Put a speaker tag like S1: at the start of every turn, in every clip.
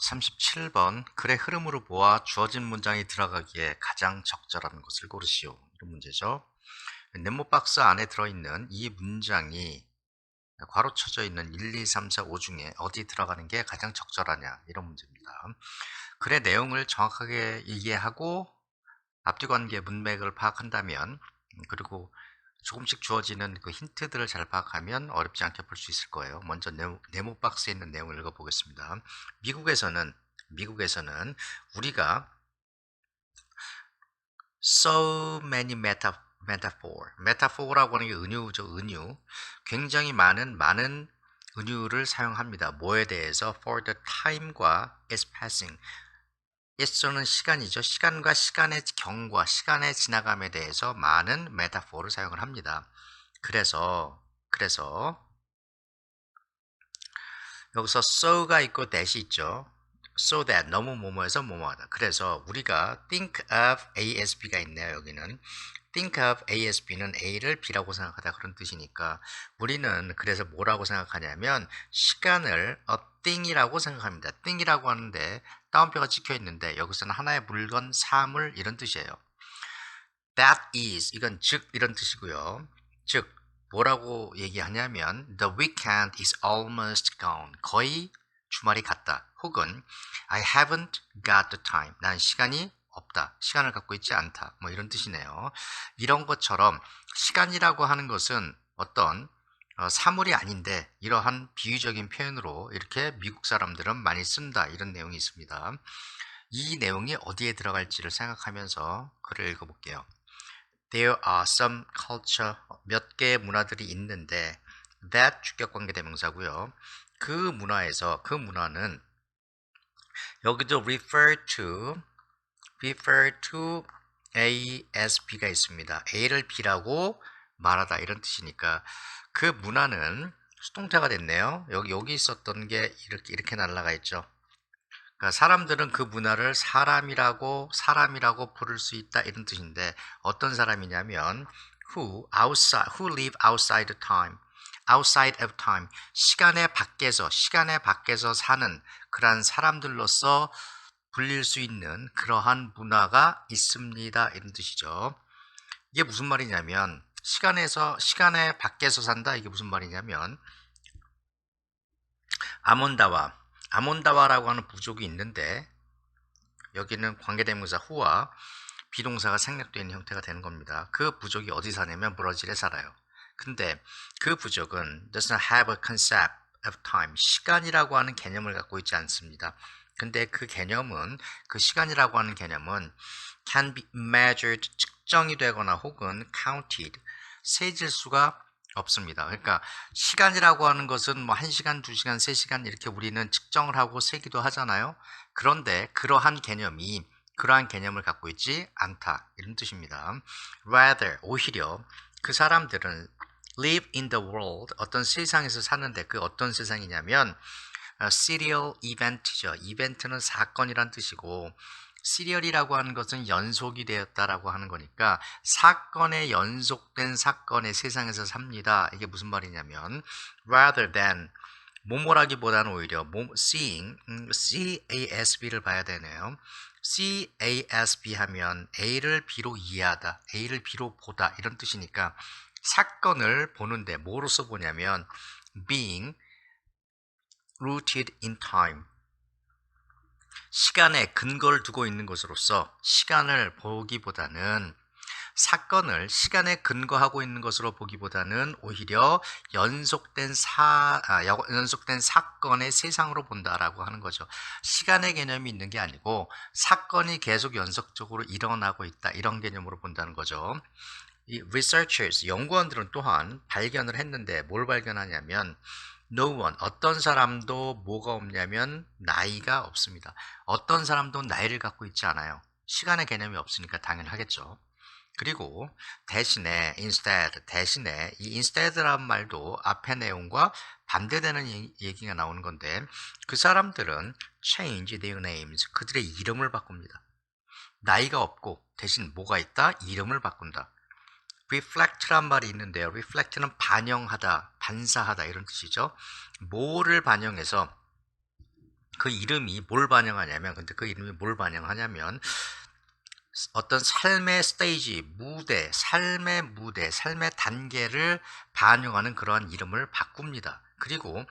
S1: 37번 글의 흐름으로 보아 주어진 문장이 들어가기에 가장 적절한 것을 고르시오. 이런 문제죠. 네모 박스 안에 들어있는 이 문장이 괄호 쳐져 있는 1, 2, 3, 4, 5 중에 어디 들어가는 게 가장 적절하냐 이런 문제입니다. 글의 내용을 정확하게 이해하고 앞뒤 관계 문맥을 파악한다면 그리고 조금씩 주어지는 그 힌트들을 잘 파악하면 어렵지 않게 볼 수 있을 거예요. 먼저 네모 박스에 있는 내용을 읽어보겠습니다. 미국에서는 우리가 so many metaphor라고 하는 게 은유죠. 은유. 굉장히 많은 은유를 사용합니다. 뭐에 대해서? for the time과 is passing. it서는 시간이죠. 시간과 시간의 경과, 시간의 지나감에 대해서 많은 메타포를 사용을 합니다. 그래서 여기서 so가 있고 that이 있죠. so that 너무 뭐뭐해서 뭐뭐하다. 그래서 우리가 think of ASB가 있네요. 여기는 think of ASB는 A를 B라고 생각하다 그런 뜻이니까 우리는 그래서 뭐라고 생각하냐면 시간을 a thing이라고 생각합니다. thing이라고 하는데 따옴표가 찍혀 있는데 여기서는 하나의 물건, 사물 이런 뜻이에요. That is 이건 즉 이런 뜻이고요. 즉 뭐라고 얘기하냐면 The weekend is almost gone. 거의 주말이 갔다. 혹은 I haven't got the time. 난 시간이 없다. 시간을 갖고 있지 않다. 뭐 이런 뜻이네요. 이런 것처럼 시간이라고 하는 것은 어떤 사물이 아닌데 이러한 비유적인 표현으로 이렇게 미국 사람들은 많이 쓴다. 이런 내용이 있습니다. 이 내용이 어디에 들어갈지를 생각하면서 글을 읽어볼게요. There are some culture, 몇 개의 문화들이 있는데 that 주격관계대명사고요. 그 문화는 여기도 refer to A as B가 있습니다. A를 B라고 말하다 이런 뜻이니까 그 문화는 수동태가 됐네요. 여기 있었던 게 이렇게 날라가 있죠. 그러니까 사람들은 그 문화를 사람이라고 부를 수 있다 이런 뜻인데 어떤 사람이냐면 who live outside of time 시간의 밖에서 사는 그러한 사람들로서 불릴 수 있는 그러한 문화가 있습니다 이런 뜻이죠. 이게 무슨 말이냐면 시간의 밖에서 산다 이게 무슨 말이냐면 아몬다와라고 하는 부족이 있는데 여기는 관계대명사 who와 비동사가 생략되어 있는 형태가 되는 겁니다. 그 부족이 어디 사냐면 브라질에 살아요. 근데 그 부족은 does not have a concept of time. 시간이라고 하는 개념을 갖고 있지 않습니다. 근데 그 시간이라고 하는 개념은 can be measured, 측정이 되거나 혹은 counted, 세질 수가 없습니다. 그러니까 시간이라고 하는 것은 뭐 1시간, 2시간, 3시간 이렇게 우리는 측정을 하고 세기도 하잖아요. 그런데 그러한 개념을 갖고 있지 않다. 이런 뜻입니다. Rather, 오히려 그 사람들은 live in the world, 어떤 세상에서 사는데 그 어떤 세상이냐면 serial event죠. 이벤트는 사건이란 뜻이고 시리얼이라고 하는 것은 연속이 되었다라고 하는 거니까 사건에 연속된 사건의 세상에서 삽니다. 이게 무슨 말이냐면 rather than 뭐뭐라기보다는 오히려 seeing CASB를 봐야 되네요. CASB 하면 A를 B로 이해하다, A를 B로 보다 이런 뜻이니까 사건을 보는데 뭐로서 보냐면 being rooted in time 시간에 근거를 두고 있는 것으로서 시간을 보기보다는 사건을 시간에 근거하고 있는 것으로 보기보다는 오히려 연속된 사건의 세상으로 본다라고 하는 거죠. 시간의 개념이 있는 게 아니고 사건이 계속 연속적으로 일어나고 있다 이런 개념으로 본다는 거죠. 이 researchers, 연구원들은 또한 발견을 했는데 뭘 발견하냐면 no one, 어떤 사람도 뭐가 없냐면 나이가 없습니다. 어떤 사람도 나이를 갖고 있지 않아요. 시간의 개념이 없으니까 당연하겠죠. 그리고 대신에 이 instead란 말도 앞의 내용과 반대되는 얘기가 나오는 건데 그 사람들은 change their names, 그들의 이름을 바꿉니다. 나이가 없고 대신 뭐가 있다? 이름을 바꾼다. reflect란 말이 있는데요. reflect는 반영하다, 반사하다 이런 뜻이죠. 뭐를 반영해서 그 이름이 뭘 반영하냐면, 근데 그 이름이 뭘 반영하냐면 어떤 삶의 스테이지, 무대, 삶의 단계를 반영하는 그러한 이름을 바꿉니다. 그리고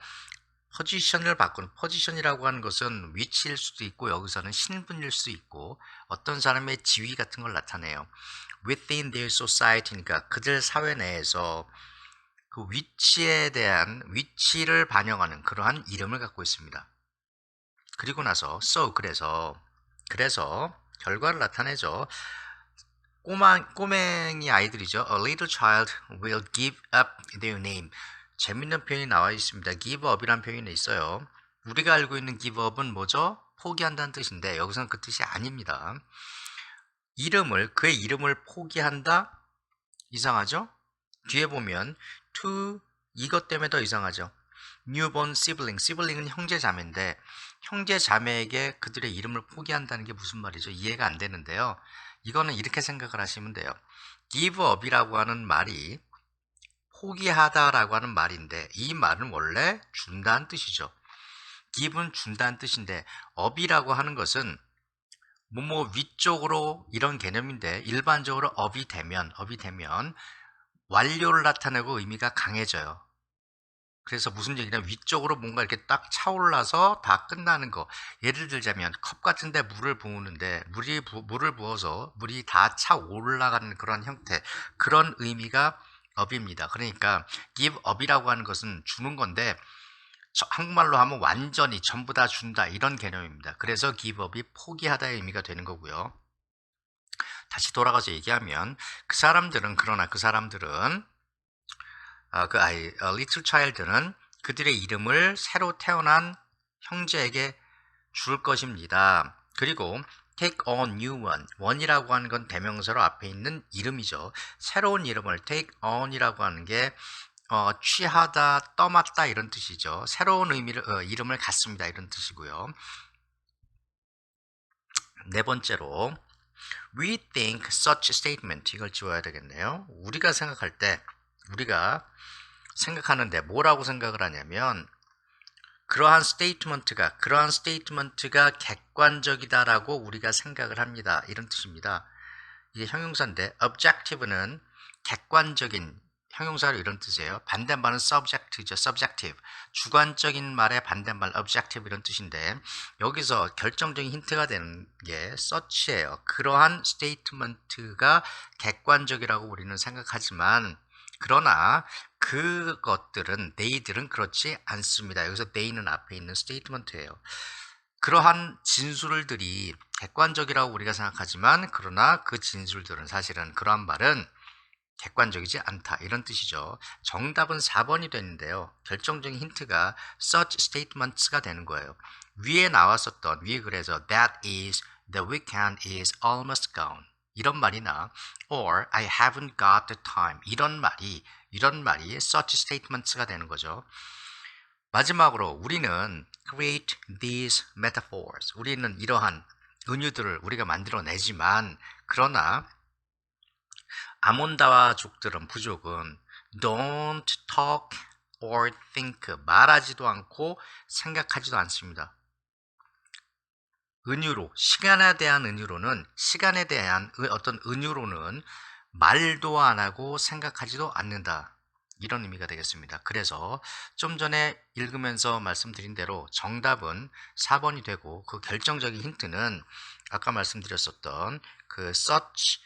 S1: 포지션을 바꾸는, 포지션이라고 하는 것은 위치일 수도 있고 여기서는 신분일 수 있고 어떤 사람의 지위 같은 걸 나타내요. Within their society니까 그들 사회 내에서 그 위치에 대한 위치를 반영하는 그러한 이름을 갖고 있습니다. 그리고 나서 그래서 결과를 나타내죠. 꼬맹이 아이들이죠. A little child will give up their name. 재밌는 표현이 나와 있습니다. give up이란 표현이 있어요. 우리가 알고 있는 give up은 뭐죠? 포기한다는 뜻인데 여기서는 그 뜻이 아닙니다. 그의 이름을 포기한다? 이상하죠? 뒤에 보면 to 이것 때문에 더 이상하죠. newborn sibling은 형제 자매인데 형제 자매에게 그들의 이름을 포기한다는 게 무슨 말이죠? 이해가 안 되는데요. 이거는 이렇게 생각을 하시면 돼요. give up이라고 하는 말이 포기하다라고 하는 말인데 이 말은 원래 준다는 뜻이죠. give는 준다는 뜻인데 up이라고 하는 것은 뭐뭐 위쪽으로 이런 개념인데 일반적으로 up이 되면 완료를 나타내고 의미가 강해져요. 그래서 무슨 얘기냐면 위쪽으로 뭔가 이렇게 딱 차올라서 다 끝나는 거. 예를 들자면 컵 같은데 물을 부으는데 물을 부어서 물이 다 차 올라가는 그런 형태, 그런 의미가 up입니다. 그러니까 give up이라고 하는 것은 주는 건데 한국말로 하면 완전히 전부 다 준다 이런 개념입니다. 그래서 give up이 포기하다의 의미가 되는 거고요. 다시 돌아가서 얘기하면 그러나 그 사람들은 little child는 그들의 이름을 새로 태어난 형제에게 줄 것입니다. 그리고 take on new one이라고 하는 건 대명사로 앞에 있는 이름이죠. 새로운 이름을 take on이라고 하는 게 취하다, 떠맡다 이런 뜻이죠. 새로운 이름을 갖습니다 이런 뜻이고요. 네 번째로 we think such statement 이걸 지워야 되겠네요. 우리가 생각하는데 뭐라고 생각을 하냐면 그러한 스테이트먼트가 객관적이다라고 우리가 생각을 합니다. 이런 뜻입니다. 이게 형용사인데 objective는 객관적인 형용사로 이런 뜻이에요. 반대말은 subjective죠. subjective. 주관적인 말의 반대말 objective 이런 뜻인데 여기서 결정적인 힌트가 되는 게 such예요. 그러한 스테이트먼트가 객관적이라고 우리는 생각하지만 그러나 they들은 그렇지 않습니다. 여기서 they는 앞에 있는 스테이트먼트예요. 그러한 진술들이 객관적이라고 우리가 생각하지만 그러나 그 진술들은 사실은 그러한 말은 객관적이지 않다 이런 뜻이죠. 정답은 4번이 되는데요. 결정적인 힌트가 such statements가 되는 거예요. 위에 그래서 the weekend is almost gone 이런 말이나 or I haven't got the time 이런 말이 such statements가 되는 거죠. 마지막으로 우리는 create these metaphors. 우리는 이러한 은유들을 우리가 만들어내지만 그러나 아몬다와 부족은 don't talk or think. 말하지도 않고 생각하지도 않습니다. 시간에 대한 어떤 은유로는 말도 안 하고 생각하지도 않는다. 이런 의미가 되겠습니다. 그래서 좀 전에 읽으면서 말씀드린 대로 정답은 4번이 되고 그 결정적인 힌트는 아까 말씀드렸었던 그 such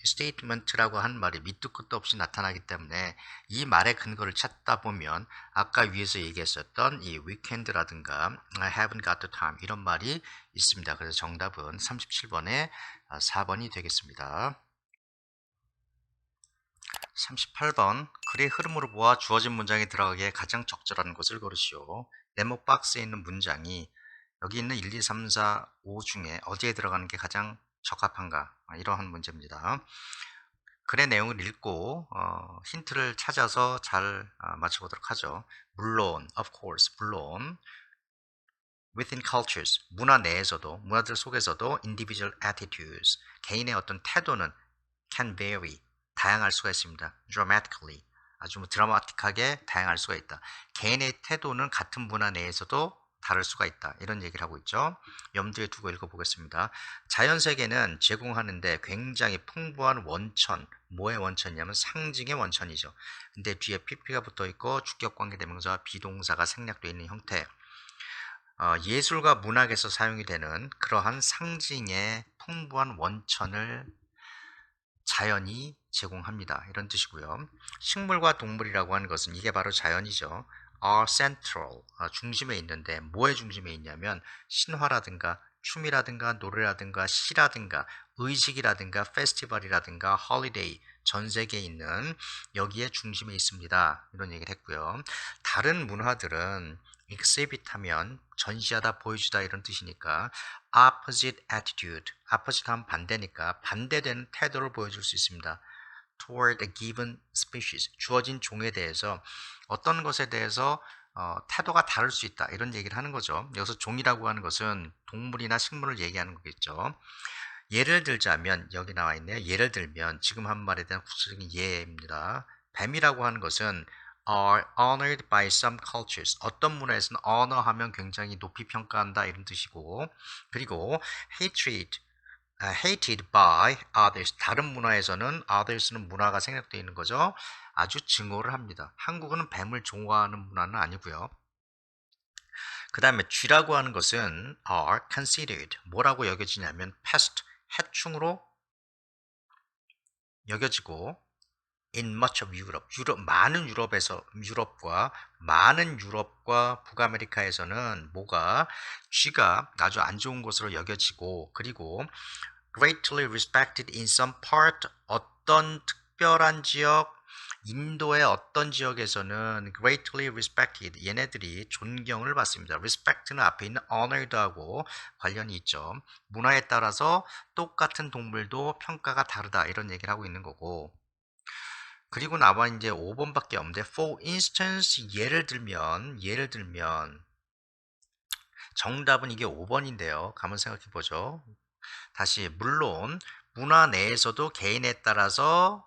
S1: statement라고 한 말이 밑도 끝도 없이 나타나기 때문에 이 말의 근거를 찾다 보면 아까 위에서 얘기했었던 이 weekend라든가 I haven't got the time 이런 말이 있습니다. 그래서 정답은 37번에 4번이 되겠습니다. 38번 글의 흐름으로 보아 주어진 문장에 들어가기에 가장 적절한 것을 고르시오. 네모 박스에 있는 문장이 여기 있는 1, 2, 3, 4, 5 중에 어디에 들어가는 게 가장 적합한가? 이러한 문제입니다. 글의 내용을 읽고 힌트를 찾아서 잘 맞춰보도록 하죠. 물론, of course, within cultures, 문화들 속에서도 individual attitudes, 개인의 어떤 태도는 can vary, 다양할 수가 있습니다. dramatically, 아주 드라마틱하게 다양할 수가 있다. 개인의 태도는 같은 문화 내에서도 다를 수가 있다. 이런 얘기를 하고 있죠. 염두에 두고 읽어보겠습니다. 자연세계는 제공하는데 굉장히 풍부한 원천, 뭐의 원천이냐면 상징의 원천이죠. 근데 뒤에 PP가 붙어 있고 주격관계대명사와 비동사가 생략되어 있는 형태. 예술과 문학에서 사용이 되는 그러한 상징의 풍부한 원천을 자연이 제공합니다. 이런 뜻이고요. 식물과 동물이라고 하는 것은 이게 바로 자연이죠. are central, 중심에 있는데 뭐의 중심에 있냐면 신화라든가 춤이라든가 노래라든가 시라든가 의식이라든가 페스티벌이라든가 홀리데이, 전 세계에 있는 여기에 중심에 있습니다. 이런 얘기를 했고요. 다른 문화들은 exhibit 하면 전시하다, 보여주다 이런 뜻이니까 opposite attitude, opposite 하면 반대니까 반대되는 태도를 보여줄 수 있습니다. toward a given species, 주어진 종에 대해서 어떤 것에 대해서 태도가 다를 수 있다 이런 얘기를 하는 거죠. 여기서 종이라고 하는 것은 동물이나 식물을 얘기하는 거겠죠. 예를 들자면 여기 나와 있네요. 예를 들면 지금 한 말에 대한 구체적인 예입니다. 뱀이라고 하는 것은 are honored by some cultures. 어떤 문화에서는 honor 하면 굉장히 높이 평가한다 이런 뜻이고, 그리고 hated by others. 다른 문화에서는 others는 문화가 생략되어 있는 거죠. 아주 증오를 합니다. 한국은 뱀을 좋아하는 문화는 아니고요. 그 다음에 쥐라고 하는 것은 are considered. 뭐라고 여겨지냐면 pest, 해충으로 여겨지고 in much of Europe, 많은 유럽과 북아메리카에서는 뭐가 쥐가 아주 안 좋은 것으로 여겨지고, 그리고 greatly respected in some part, 어떤 특별한 지역, 인도의 어떤 지역에서는 greatly respected, 얘네들이 존경을 받습니다. respect는 앞에 있는 honored하고 관련이 있죠. 문화에 따라서 똑같은 동물도 평가가 다르다 이런 얘기를 하고 있는 거고, 그리고 나와 이제 5번밖에 없는데 for instance, 예를 들면 정답은 이게 5번인데요. 한번 생각해 보죠. 다시 물론 문화 내에서도 개인에 따라서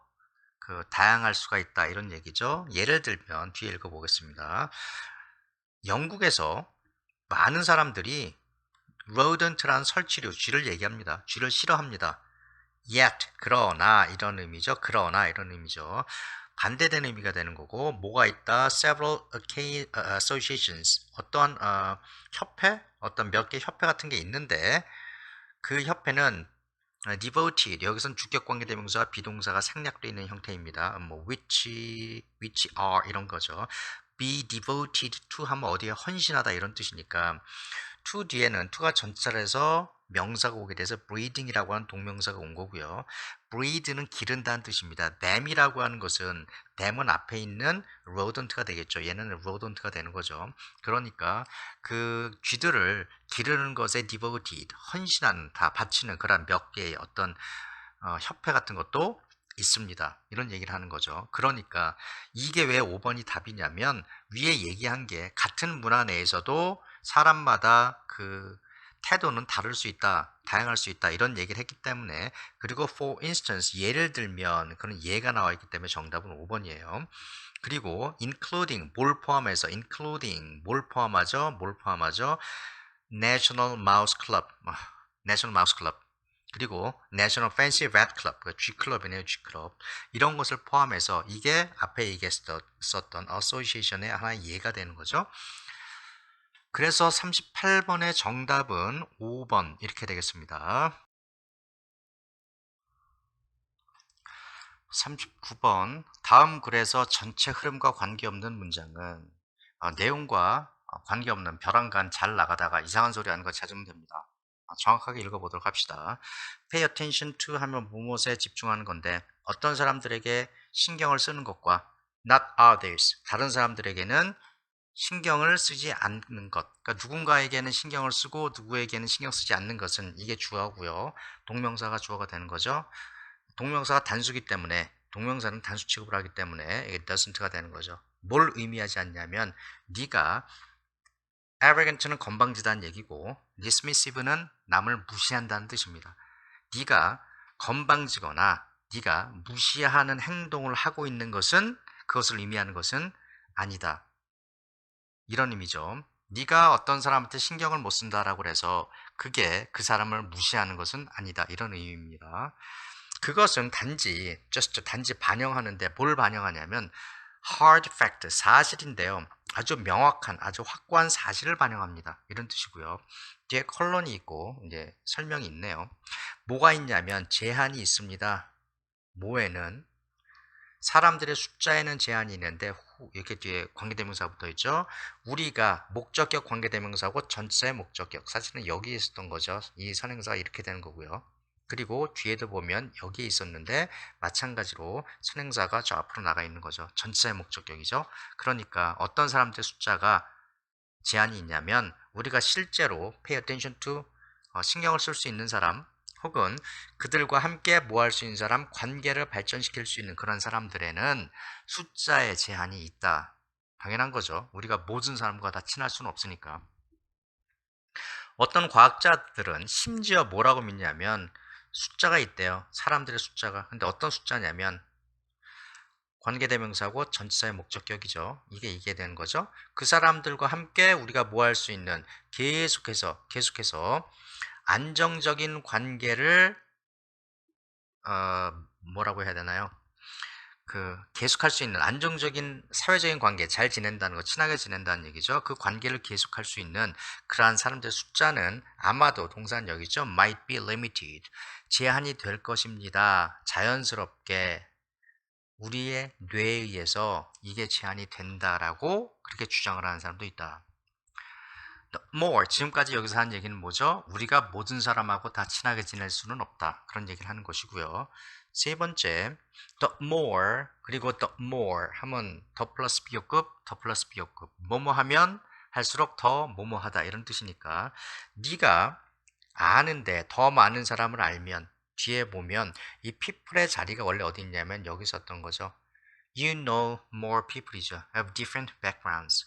S1: 다양할 수가 있다 이런 얘기죠. 예를 들면 뒤에 읽어보겠습니다. 영국에서 많은 사람들이 rodent라는 설치류, 쥐를 얘기합니다. 쥐를 싫어합니다. yet, 그러나 이런 의미죠. 그러나 이런 의미죠. 반대되는 의미가 되는 거고, 뭐가 있다? several associations, 어떤 협회, 어떤 몇 개 협회 같은 게 있는데 그 협회는 devoted, 여기서는 주격관계대명사와 비동사가 생략되어 있는 형태입니다. 뭐 which are 이런 거죠. be devoted to 하면 어디에 헌신하다 이런 뜻이니까 to 뒤에는 to가 전치사를 해서 명사가 오게 돼서 breeding이라고 하는 동명사가 온 거고요. breed는 기른다는 뜻입니다. dam이라고 하는 것은 dam은 앞에 있는 rodent가 되겠죠. 얘는 rodent가 되는 거죠. 그러니까 그 쥐들을 기르는 것에 devoted, 헌신하는, 다 바치는 그런 몇 개의 어떤 협회 같은 것도 있습니다. 이런 얘기를 하는 거죠. 그러니까 이게 왜 5번이 답이냐면 위에 얘기한 게 같은 문화 내에서도 사람마다 그 태도는 다를 수 있다, 다양할 수 있다 이런 얘기를 했기 때문에, 그리고 for instance, 예를 들면 그런 예가 나와 있기 때문에 정답은 5번이에요. 그리고 including, 뭘 포함해서, including 뭘 포함하죠? National Mouse Club, National Mouse Club, 그리고 National Fancy Rat Club, 그 G클럽이네요, G클럽. 이런 것을 포함해서 이게 앞에 얘기했었던 association의 하나의 예가 되는 거죠. 그래서 38번의 정답은 5번 이렇게 되겠습니다. 39번, 다음 글에서 전체 흐름과 관계없는 문장은 내용과 관계없는 벼랑간 잘 나가다가 이상한 소리 하는 거 찾으면 됩니다. 정확하게 읽어보도록 합시다. Pay attention to 하면 무엇에 집중하는 건데 어떤 사람들에게 신경을 쓰는 것과 not others, 다른 사람들에게는 신경을 쓰지 않는 것, 그러니까 누군가에게는 신경을 쓰고 누구에게는 신경 쓰지 않는 것은 이게 주어고요. 동명사가 주어가 되는 거죠. 동명사가 단수기 때문에, 동명사는 단수 취급을 하기 때문에 이게 doesn't가 되는 거죠. 뭘 의미하지 않냐면 네가 arrogant는 건방지다는 얘기고 dismissive는 남을 무시한다는 뜻입니다. 네가 건방지거나 네가 무시하는 행동을 하고 있는 것은, 그것을 의미하는 것은 아니다, 이런 의미죠. 네가 어떤 사람한테 신경을 못 쓴다라고 해서 그게 그 사람을 무시하는 것은 아니다. 이런 의미입니다. 그것은 단지 반영하는데 뭘 반영하냐면 hard fact, 사실인데요. 아주 명확한, 아주 확고한 사실을 반영합니다. 이런 뜻이고요. 뒤에 컬론이 있고 이제 설명이 있네요. 뭐가 있냐면 제한이 있습니다. 뭐에는 사람들의 숫자에는 제한이 있는데 이렇게 뒤에 관계대명사 붙어 있죠. 우리가 목적격 관계대명사고 전치사의 목적격, 사실은 여기에 있었던 거죠. 이 선행사가 이렇게 되는 거고요. 그리고 뒤에도 보면 여기에 있었는데 마찬가지로 선행사가 저 앞으로 나가 있는 거죠. 전치사의 목적격이죠. 그러니까 어떤 사람들의 숫자가 제한이 있냐면 우리가 실제로 pay attention to 신경을 쓸 수 있는 사람, 혹은 그들과 함께 뭐 할 수 있는 사람, 관계를 발전시킬 수 있는 그런 사람들에는 숫자의 제한이 있다. 당연한 거죠. 우리가 모든 사람과 다 친할 수는 없으니까. 어떤 과학자들은 심지어 뭐라고 믿냐면 숫자가 있대요. 사람들의 숫자가. 근데 어떤 숫자냐면 관계대명사고 전치사의 목적격이죠. 이게 되는 거죠. 그 사람들과 함께 우리가 뭐 할 수 있는 계속해서 안정적인 관계를 뭐라고 해야 되나요? 계속할 수 있는 안정적인 사회적인 관계, 잘 지낸다는 거, 친하게 지낸다는 얘기죠. 그 관계를 계속할 수 있는 그러한 사람들의 숫자는 아마도 동사는 여기죠. might be limited. 제한이 될 것입니다. 자연스럽게 우리의 뇌에 의해서 이게 제한이 된다라고 그렇게 주장을 하는 사람도 있다. more, 지금까지 여기서 한 얘기는 뭐죠? 우리가 모든 사람하고 다 친하게 지낼 수는 없다. 그런 얘기를 하는 것이고요. 세 번째, the more, 그리고 the more 하면 더 플러스 비교급, 더 플러스 비교급. 뭐뭐 하면 할수록 더 뭐뭐 하다. 이런 뜻이니까 네가 아는데 더 많은 사람을 알면 뒤에 보면 이 people의 자리가 원래 어디 있냐면 여기 있었던 거죠. You know more people이죠. Have different backgrounds.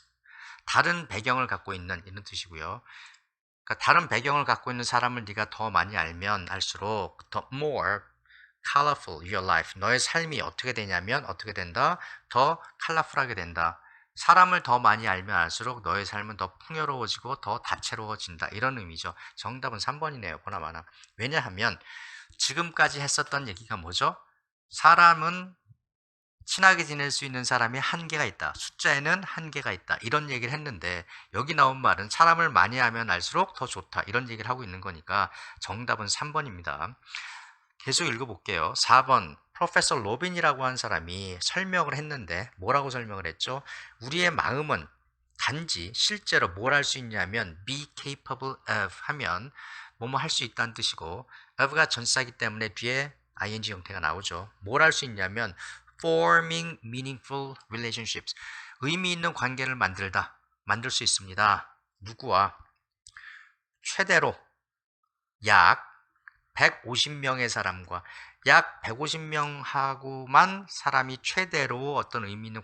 S1: 다른 배경을 갖고 있는 이런 뜻이고요. 그러니까 다른 배경을 갖고 있는 사람을 네가 더 많이 알면 알수록 the more colorful your life, 너의 삶이 어떻게 되냐면 어떻게 된다? 더 컬러풀하게 된다. 사람을 더 많이 알면 알수록 너의 삶은 더 풍요로워지고 더 다채로워진다. 이런 의미죠. 정답은 3번이네요. 보나마나. 왜냐하면 지금까지 했었던 얘기가 뭐죠? 사람은 친하게 지낼 수 있는 사람이 한계가 있다. 숫자에는 한계가 있다. 이런 얘기를 했는데 여기 나온 말은 사람을 많이 하면 알수록 더 좋다. 이런 얘기를 하고 있는 거니까 정답은 3번입니다. 계속 읽어볼게요. 4번 프로페서 로빈이라고 한 사람이 설명을 했는데 뭐라고 설명을 했죠? 우리의 마음은 단지 실제로 뭘 할 수 있냐면 be capable of 하면 뭐뭐 할 수 있다는 뜻이고 of가 전치사이기 때문에 뒤에 ing 형태가 나오죠. 뭘 할 수 있냐면 forming meaningful relationships, 의미 있는 관계를 만들 수 있습니다. 누구와? 최대로 약 150명의 사람과 약 150명하고만 사람이 최대로 어떤 의미 있는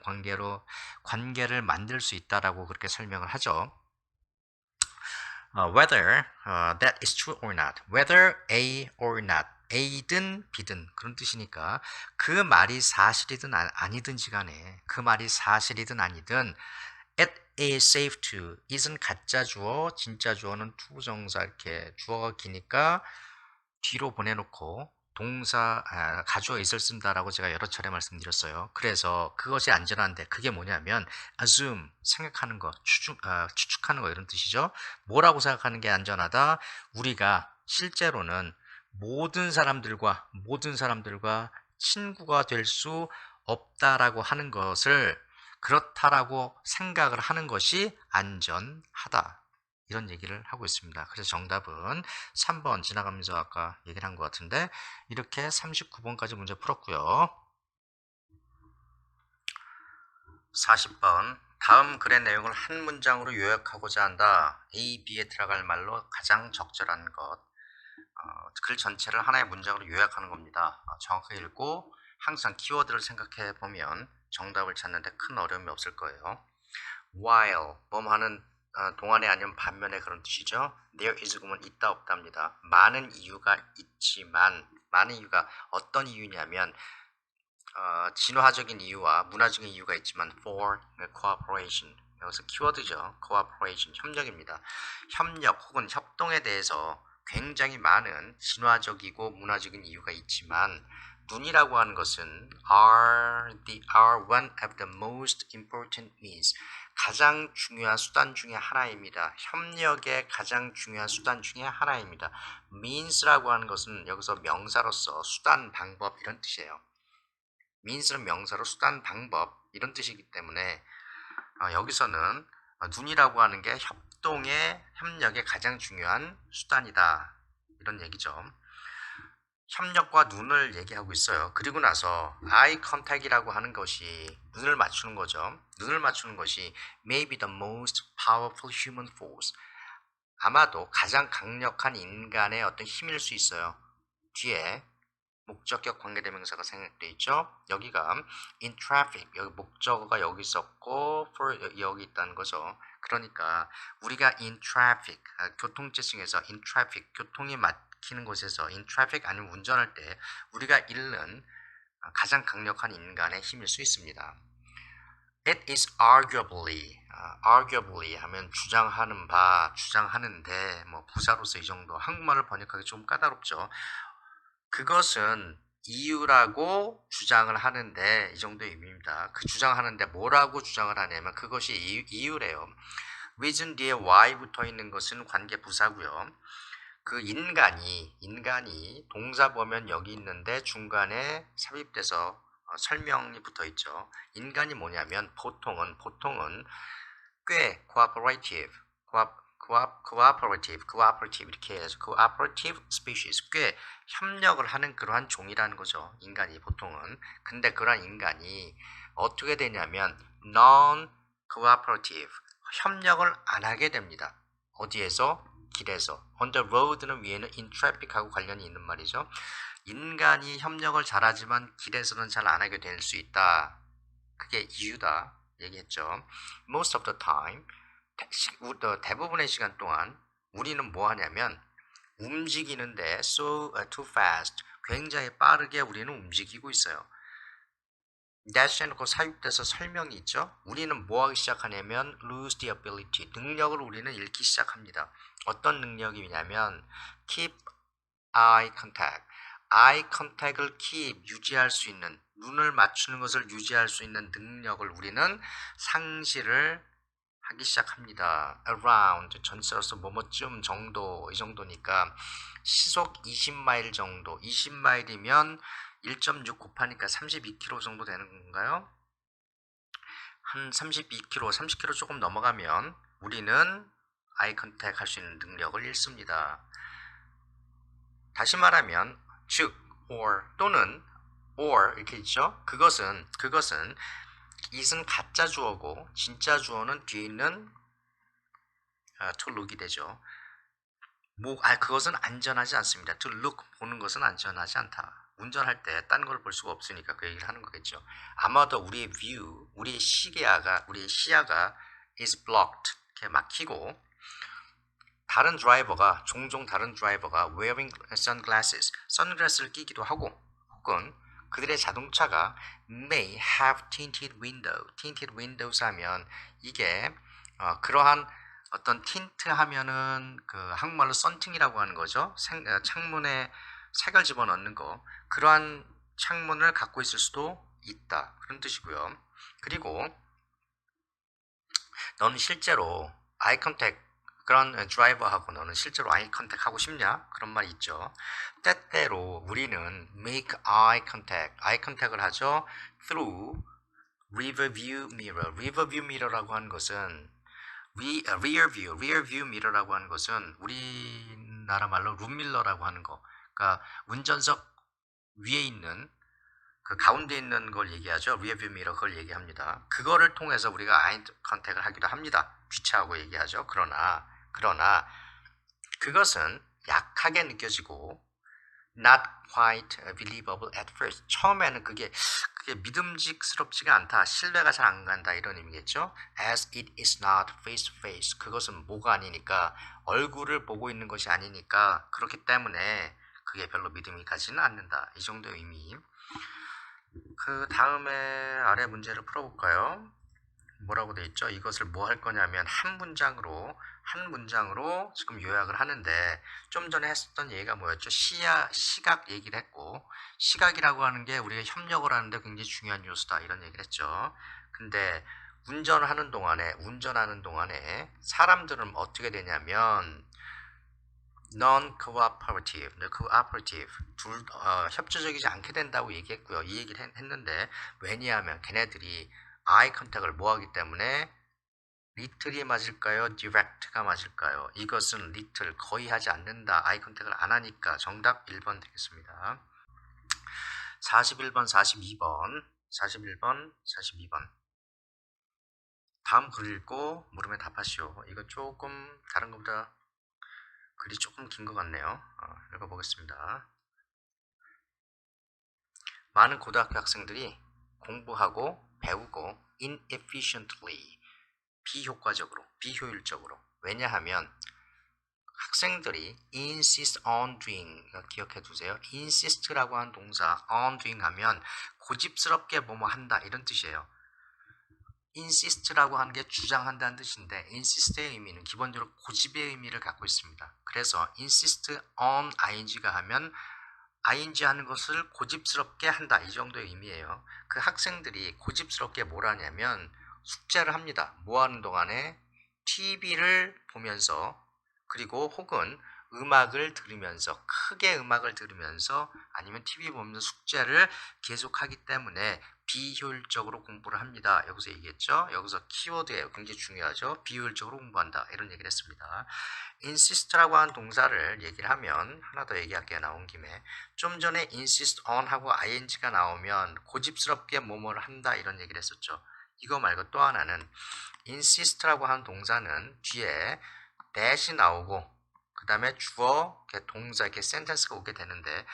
S1: 관계를 만들 수 있다라고 그렇게 설명을 하죠. Whether that is true or not, whether A or not, A든 B든 그런 뜻이니까 그 말이 사실이든 아니든지 간에 그 말이 사실이든 아니든 it is safe to, is은 가짜 주어, 진짜 주어는 투부정사 이렇게 주어가 기니까 뒤로 보내놓고 가주어 is를 쓴다라고 제가 여러 차례 말씀드렸어요. 그래서 그것이 안전한데 그게 뭐냐면 assume, 생각하는 거, 추측하는 거 이런 뜻이죠. 뭐라고 생각하는 게 안전하다? 우리가 실제로는 모든 사람들과 친구가 될 수 없다라고 하는 것을 그렇다라고 생각을 하는 것이 안전하다. 이런 얘기를 하고 있습니다. 그래서 정답은 3번 지나가면서 아까 얘기를 한 것 같은데 이렇게 39번까지 문제 풀었고요. 40번 다음 글의 내용을 한 문장으로 요약하고자 한다. A, B에 들어갈 말로 가장 적절한 것. 글 전체를 하나의 문장으로 요약하는 겁니다. 정확하게 읽고 항상 키워드를 생각해 보면 정답을 찾는데 큰 어려움이 없을 거예요. While, 하는 동안에 아니면 반면에 그런 뜻이죠. There is 그러면 있다 없답니다. 많은 이유가 있지만 많은 이유가 어떤 이유냐면 진화적인 이유와 문화적인 이유가 있지만 for cooperation, 여기서 키워드죠. cooperation, 협력입니다. 협력 혹은 협동에 대해서 굉장히 많은 신화적이고 문화적인 이유가 있지만 눈이라고 하는 것은 are one of the most important means. 가장 중요한 수단 중에 하나입니다. 협력의 가장 중요한 수단 중에 하나입니다. means라고 하는 것은 여기서 명사로서 수단, 방법 이런 뜻이에요. means는 명사로 수단, 방법 이런 뜻이기 때문에 여기서는 눈이라고 하는 게 협력의 가장 중요한 수단이다. 이런 얘기죠. 협력과 눈을 얘기하고 있어요. 그리고 나서 eye contact이라고 하는 것이 눈을 맞추는 거죠. 눈을 맞추는 것이 may be the most powerful human force. 아마도 가장 강력한 인간의 어떤 힘일 수 있어요. 뒤에 목적격 관계대명사가 생략되어 있죠. 여기가 in traffic, 여기 목적어가 여기 있었고 for 여기 있다는 거죠. 그러니까 우리가 in traffic, 교통체증에서 in traffic, 교통이 막히는 곳에서 in traffic 아니면 운전할 때 우리가 잃는 가장 강력한 인간의 힘일 수 있습니다. It is arguably 하면 주장하는 바, 주장하는데 뭐 부사로서 이 정도. 한국말을 번역하기 좀 까다롭죠. 그것은 이유라고 주장을 하는데 이 정도의 의미입니다. 그 주장하는데 뭐라고 주장을 하냐면 그것이 이유래요. reason 뒤에 why 붙어 있는 것은 관계 부사고요. 그 인간이 동사 보면 여기 있는데 중간에 삽입돼서 설명이 붙어 있죠. 인간이 뭐냐면 보통은 꽤 cooperative 이렇게 해서 cooperative species, 꽤 협력을 하는 그러한 종이라는 거죠. 인간이 보통은. 근데 그러한 인간이 어떻게 되냐면 non-cooperative, 협력을 안 하게 됩니다. 어디에서? 길에서. on the road는 위에는 in traffic하고 관련이 있는 말이죠. 인간이 협력을 잘하지만 길에서는 잘 안 하게 될 수 있다. 그게 이유다 얘기했죠. most of the time, 대부분의 시간 동안 우리는 뭐 하냐면 움직이는데 too fast, 굉장히 빠르게 우리는 움직이고 있어요. dash 해놓고 삽입돼서 설명이 있죠. 우리는 뭐 하기 시작하냐면 lose the ability, 능력을 우리는 잃기 시작합니다. 어떤 능력이냐면 keep eye contact을 유지할 수 있는, 눈을 맞추는 것을 유지할 수 있는 능력을 우리는 상실을 하기 시작합니다. around, 전치사로서 뭐뭐쯤 정도, 이 정도니까 시속 20마일 정도, 20마일이면 1.6 곱하니까 32km 정도 되는 건가요? 한 32km, 30km 조금 넘어가면 우리는 아이 컨택 할 수 있는 능력을 잃습니다. 다시 말하면 즉 또는 이렇게 있죠. 그것은 it은 가짜 주어고 진짜 주어는 뒤에 있는 to look이 되죠. 그것은 안전하지 않습니다. to look, 보는 것은 안전하지 않다. 운전할 때 딴 걸 볼 수가 없으니까 그 얘기를 하는 거겠죠. 아마도 우리의 view, 우리의 시야가 is blocked, 이렇게 막히고 종종 다른 드라이버가 wearing sunglasses, 선글라스를 끼기도 하고 혹은 그들의 자동차가 may have tinted windows 하면 이게 그러한 어떤 틴트 하면은 그 한국말로 썬팅이라고 하는 거죠. 창문에 색을 집어넣는 거. 그러한 창문을 갖고 있을 수도 있다. 그런 뜻이고요. 그리고 너는 실제로 아이 컨택, 그런 드라이버하고 너는 실제로 아이 컨택 하고 싶냐? 그런 말이 있죠. 때때로 우리는 make eye contact을 하죠. through rear view mirror라고 하는 것은 rear view mirror라고 하는 것은 우리나라 말로 룸밀러라고 하는 거. 그러니까 운전석 위에 있는 그 가운데 있는 걸 얘기하죠. rear view mirror, 그걸 얘기합니다. 그거를 통해서 우리가 아이 컨택을 하기도 합니다. 귀차하고 얘기하죠. 그러나 그것은 약하게 느껴지고 not quite believable at first. 처음에는 그게 믿음직스럽지가 않다. 신뢰가 잘 안 간다. 이런 의미겠죠. As it is not face to face. 그것은 뭐가 아니니까, 얼굴을 보고 있는 것이 아니니까, 그렇기 때문에 그게 별로 믿음이 가지는 않는다. 이 정도의 의미. 그 다음에 아래 문제를 풀어볼까요? 뭐라고 돼 있죠? 이것을 뭐 할 거냐면 한 문장으로 지금 요약을 하는데 좀 전에 했었던 얘기가 뭐였죠? 시각 얘기를 했고 시각이라고 하는 게 우리가 협력을 하는데 굉장히 중요한 요소다 이런 얘기를 했죠. 근데 운전하는 동안에 사람들은 어떻게 되냐면 non-cooperative, 협조적이지 않게 된다고 얘기했고요. 이 얘기를 했는데 왜냐하면 걔네들이 eye contact을 뭐 하기 때문에 little이 맞을까요? direct가 맞을까요? 이것은 little 거의 하지 않는다. eye contact을 안 하니까 정답 1번 되겠습니다. 41번, 42번. 다음 글 읽고 물으면 답하시오. 이거 조금 다른 것보다 글이 조금 긴 것 같네요. 읽어보겠습니다. 많은 고등학교 학생들이 공부하고 배우고 inefficiently, 비효율적으로. 왜냐하면 학생들이 insist on doing, 기억해 두세요. insist라고 하는 동사 on doing 하면 고집스럽게 뭐뭐 한다 이런 뜻이에요. insist라고 하는 게 주장한다는 뜻인데 insist의 의미는 기본적으로 고집의 의미를 갖고 있습니다. 그래서 insist on ing가 하면 ing 하는 것을 고집스럽게 한다 이 정도의 의미예요. 그 학생들이 고집스럽게 뭘 하냐면 숙제를 합니다. 뭐 하는 동안에 TV를 보면서 그리고 혹은 크게 음악을 들으면서 아니면 TV 보면서 숙제를 계속하기 때문에 비효율적으로 공부를 합니다. 여기서 얘기했죠. 여기서 키워드예요. 굉장히 중요하죠. 비효율적으로 공부한다. 이런 얘기를 했습니다. insist라고 하는 동사를 얘기를 하면 하나 더 얘기할게요. 나온 김에 좀 전에 insist on 하고 ing가 나오면 고집스럽게 뭐뭐를 한다 이런 얘기를 했었죠. 이거 말고 또 하나는 insist라고 하는 동사는 뒤에 that이 나오고 그 다음에 주어, 동사, 센텐스가 오게 되는데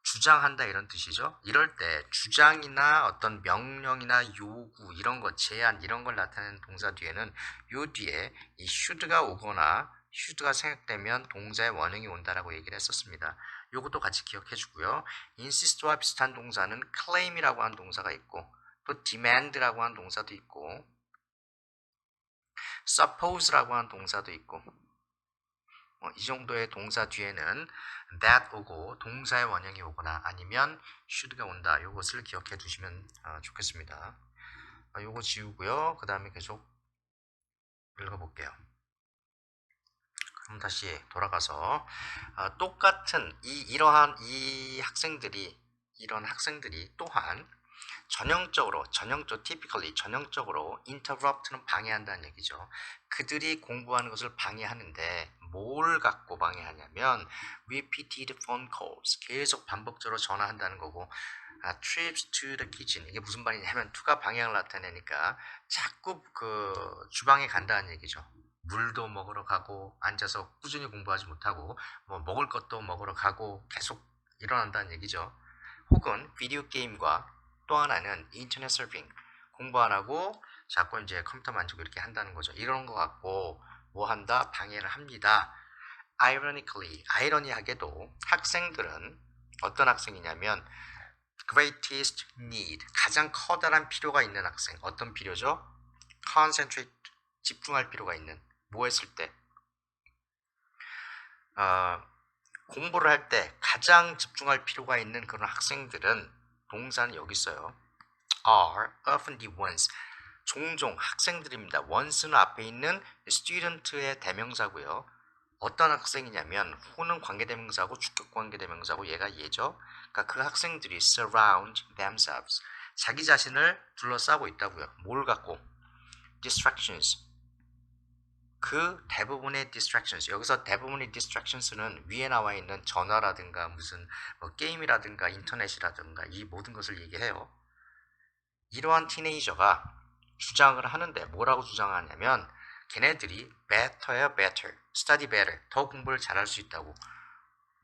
S1: 주장한다 이런 뜻이죠. 이럴 때 주장이나 어떤 명령이나 요구 이런 것, 제안 이런 걸 나타내는 동사 뒤에는 요 뒤에 이 should가 오거나 should가 생략되면 동사의 원형이 온다라고 얘기를 했었습니다. 요것도 같이 기억해 주고요. insist와 비슷한 동사는 claim이라고 하는 동사가 있고 또 demand라고 하는 동사도 있고 suppose라고 하는 동사도 있고 이 정도의 동사 뒤에는 that 오고 동사의 원형이 오거나 아니면 should가 온다. 이것을 기억해 두시면 좋겠습니다. 요거 지우고요. 그 다음에 계속 읽어볼게요. 그럼 다시 돌아가서 똑같은 이런 학생들이 또한 전형적으로 interrupt는 방해한다는 얘기죠. 그들이 공부하는 것을 방해하는데 뭘 갖고 방해하냐면 repeated phone calls, 계속 반복적으로 전화한다는 거고 trips to the kitchen, 이게 무슨 말이냐면 to가 방향을 나타내니까 자꾸 그 주방에 간다는 얘기죠. 물도 먹으러 가고 앉아서 꾸준히 공부하지 못하고 뭐 먹을 것도 먹으러 가고 계속 일어난다는 얘기죠. 혹은 비디오 게임과 또 하나는 인터넷 서핑, 공부 안 하고 자꾸 이제 컴퓨터 만지고 이렇게 한다는 거죠. 이런 거 갖고 뭐 한다? 방해를 합니다. Ironically, 아이러니하게도 학생들은 어떤 학생이냐면 greatest need, 가장 커다란 필요가 있는 학생. 어떤 필요죠? concentrate, 집중할 필요가 있는. 뭐 했을 때? 공부를 할 때 가장 집중할 필요가 있는 그런 학생들은 동사는 여기 있어요. are often the ones. 종종 학생들입니다. once는 앞에 있는 student의 대명사고요. 어떤 학생이냐면 who는 관계대명사고 주격 관계대명사고 얘가 얘죠. 그러니까 그 학생들이 surround themselves. 자기 자신을 둘러싸고 있다고요. 뭘 갖고? distractions. 그 대부분의 distractions, 여기서 대부분의 distractions는 위에 나와 있는 전화라든가 무슨 게임이라든가 인터넷이라든가 이 모든 것을 얘기해요. 이러한 티네이저가 주장을 하는데 뭐라고 주장하냐면 걔네들이 better, study better, 더 공부를 잘할 수 있다고.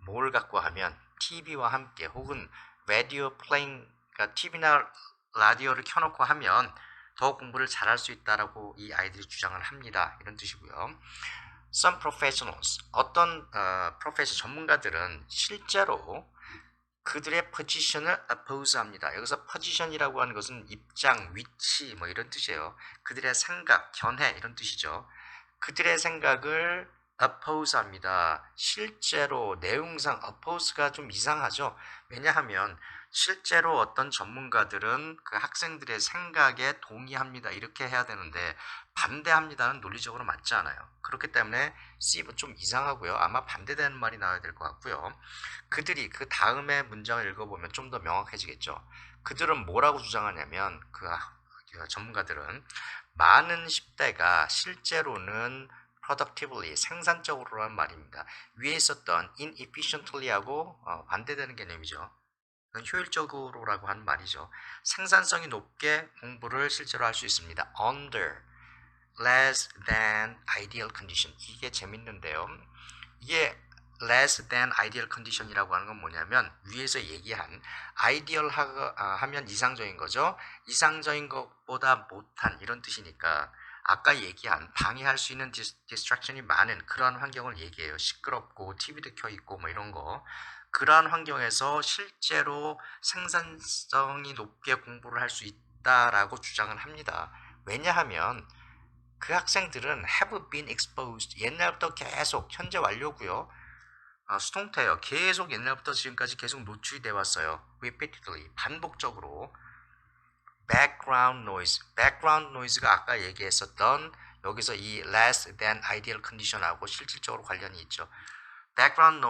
S1: 뭘 갖고 하면 TV와 함께 혹은 radio playing, 그러니까 TV나 라디오를 켜놓고 하면 더 공부를 잘할 수 있다라고 이 아이들이 주장을 합니다. 이런 뜻이고요. Some professionals, 어떤 profession 전문가들은 실제로 그들의 포지션을 oppose 합니다. 여기서 포지션이라고 하는 것은 입장, 위치 뭐 이런 뜻이에요. 그들의 생각, 견해 이런 뜻이죠. 그들의 생각을 oppose 합니다. 실제로 내용상 oppose가 좀 이상하죠. 왜냐하면 실제로 어떤 전문가들은 그 학생들의 생각에 동의합니다. 이렇게 해야 되는데 반대합니다는 논리적으로 맞지 않아요. 그렇기 때문에 C는 좀 이상하고요. 아마 반대되는 말이 나와야 될 것 같고요. 그들이 그 다음에 문장을 읽어보면 좀 더 명확해지겠죠. 그들은 뭐라고 주장하냐면 그 전문가들은 많은 10대가 실제로는 productively, 생산적으로라는 말입니다. 위에 있었던 inefficiently하고 반대되는 개념이죠. 그건 효율적으로라고 하는 말이죠. 생산성이 높게 공부를 실제로 할 수 있습니다. under less than ideal condition. 이게 재밌는데요. 이게 less than ideal condition이라고 하는 건 뭐냐면 위에서 얘기한 ideal 하면 이상적인 거죠. 이상적인 것보다 못한 이런 뜻이니까 아까 얘기한 방해할 수 있는 디스트랙션이 많은 그러한 환경을 얘기해요. 시끄럽고 TV도 켜있고 뭐 이런 거. 그러한 환경에서 실제로 생산성이 높게 공부를 할 수 있다라고 주장을 합니다. 왜냐하면 그 학생들은 have been exposed 옛날부터 계속 현재 완료고요. 수동태예요. 계속 옛날부터 지금까지 계속 노출이 되어 왔어요. repeatedly 반복적으로 background noise가 아까 얘기했었던 여기서 이 less than ideal condition하고 실질적으로 관련이 있죠. background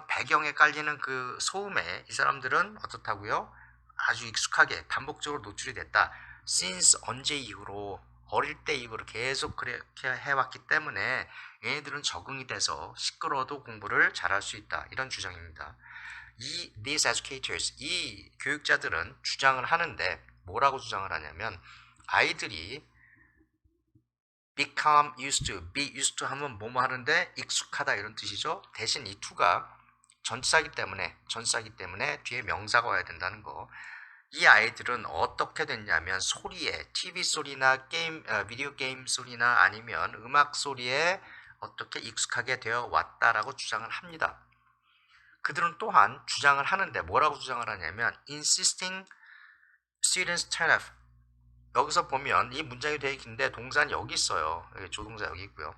S1: 배경에 깔리는 그 소음에 이 사람들은 어떻다고요? 아주 익숙하게 반복적으로 노출이 됐다. since 언제 이후로 어릴 때 이후로 계속 그렇게 해왔기 때문에 얘네들은 적응이 돼서 시끄러워도 공부를 잘할 수 있다. 이런 주장입니다. these educators, 이 교육자들은 주장을 하는데 뭐라고 주장을 하냐면 아이들이 become used to, be used to 하면 뭐뭐 하는데 익숙하다 이런 뜻이죠. 대신 이 to가 전치사기 때문에 뒤에 명사가 와야 된다는 거. 이 아이들은 어떻게 됐냐면 소리에 TV 소리나 비디오 게임 소리나 아니면 음악 소리에 어떻게 익숙하게 되어 왔다라고 주장을 합니다. 그들은 또한 주장을 하는데 뭐라고 주장을 하냐면 insisting students turn off. 여기서 보면 이 문장이 되게 긴데 동사는 여기 있어요. 여기 조동사 여기 있고요.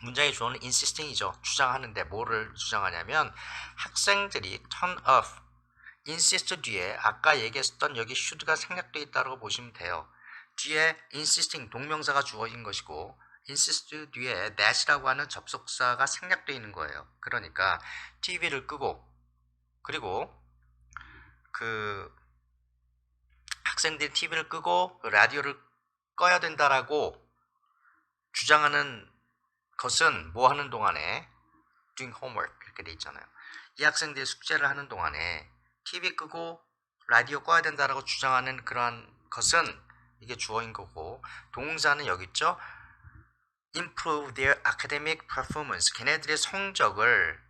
S1: 문장의 주어는 insisting이죠. 주장하는데 뭐를 주장하냐면 학생들이 turn off, insist 뒤에 아까 얘기했었던 여기 should가 생략되어 있다고 보시면 돼요. 뒤에 insisting 동명사가 주어진 것이고 insist 뒤에 that이라고 하는 접속사가 생략되어 있는 거예요. 그러니까 TV를 끄고 그리고 그 학생들이 TV를 끄고 라디오를 꺼야 된다라고 주장하는 것은 뭐 하는 동안에 doing homework 이렇게 돼 있잖아요. 이 학생들이 숙제를 하는 동안에 TV 끄고 라디오 꺼야 된다라고 주장하는 그러한 것은 이게 주어인 거고 동사는 여기 있죠. improve their academic performance. 걔네들의 성적을